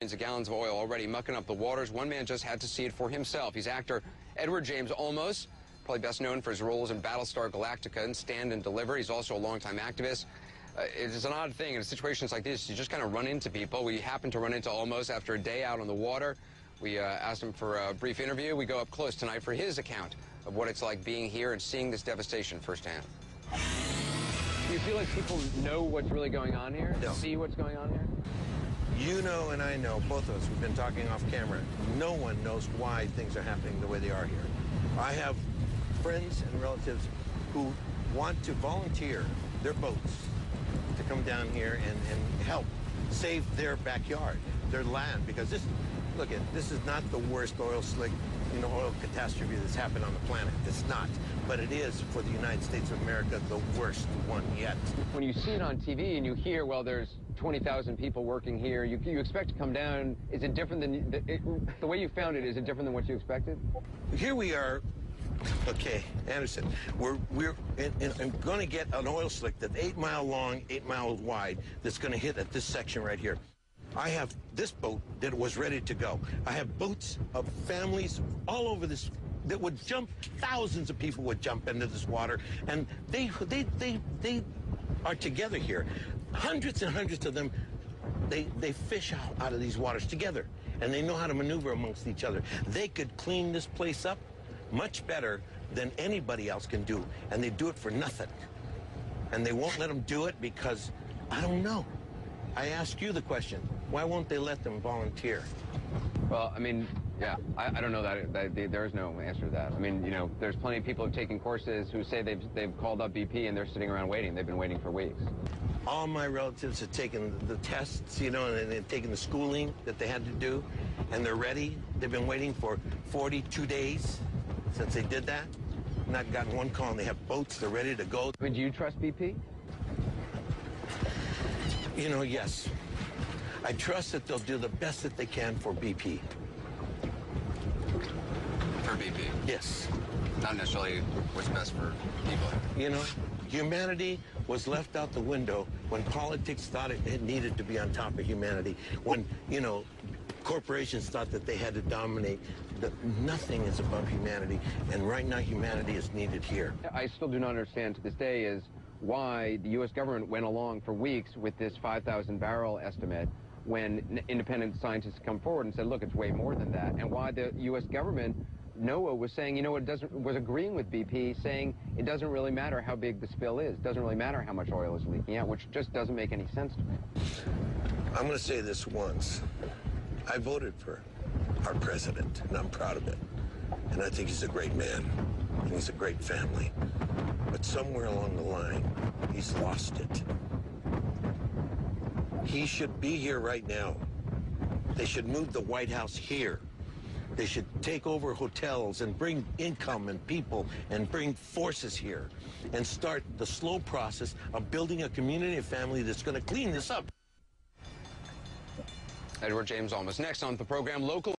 Millions of gallons of oil already mucking up the waters. One man just had to see it for himself. He's actor Edward James Olmos, probably best known for his roles in Battlestar Galactica and Stand and Deliver. He's also a longtime activist. It's an odd thing in situations like this. You just kind of run into people. We happened to run into Olmos after a day out on the water. We asked him for a brief interview. We go up close tonight for his account of what it's like being here and seeing this devastation firsthand. Do you feel like people know what's really going on here? No. See what's going on here? You know and I know, both of us, we've been talking off camera. No one knows why things are happening the way they are here. I have friends and relatives who want to volunteer their boats to come down here and help save their backyard, their land, because this, look at, this is not the worst oil slick, oil catastrophe that's happened on the planet. It's not. But it is, for the United States of America, the worst one yet. When you see it on TV and you hear, well, there's 20,000 people working here, you expect to come down. Is it different than, the way you found it, is it different than what you expected? Here we are. Okay, Anderson, we're going to get an oil slick that's 8 miles long, 8 miles wide, that's going to hit at this section right here. I have this boat that was ready to go. I have boats of families all over this that would jump. Thousands of people would jump into this water, and they are together here. Hundreds and hundreds of them, they fish out of these waters together, and they know how to maneuver amongst each other. They could clean this place up much better than anybody else can do, and they do it for nothing. And they won't let them do it because, I don't know. I ask you the question, why won't they let them volunteer? Well, I mean, yeah, I don't know that there is no answer to that. I mean, there's plenty of people who've taken courses who say they've called up BP and they're sitting around waiting. They've been waiting for weeks. All my relatives have taken the tests, and they've taken the schooling that they had to do, and they're ready. They've been waiting for 42 days since they did that. Not gotten one call, and they have boats. They're ready to go. I mean, do you trust BP? Yes. I trust that they'll do the best that they can for BP. For BP? Yes. Not necessarily what's best for people. Humanity was left out the window when politics thought it needed to be on top of humanity. When, corporations thought that they had to dominate. Nothing is above humanity, and right now humanity is needed here. I still do not understand to this day is why the U.S. government went along for weeks with this 5,000 barrel estimate when independent scientists come forward and said, look, it's way more than that, and why the U.S. government, NOAA, was saying, was agreeing with BP, saying it doesn't really matter how big the spill is, doesn't really matter how much oil is leaking out, which just doesn't make any sense to me. I'm going to say this once. I voted for our president, and I'm proud of it. And I think he's a great man, and he's a great family. But somewhere along the line, he's lost it. He should be here right now. They should move the White House here. They should take over hotels and bring income and people and bring forces here and start the slow process of building a community and family that's going to clean this up. Edward James Olmos. Next on the program, local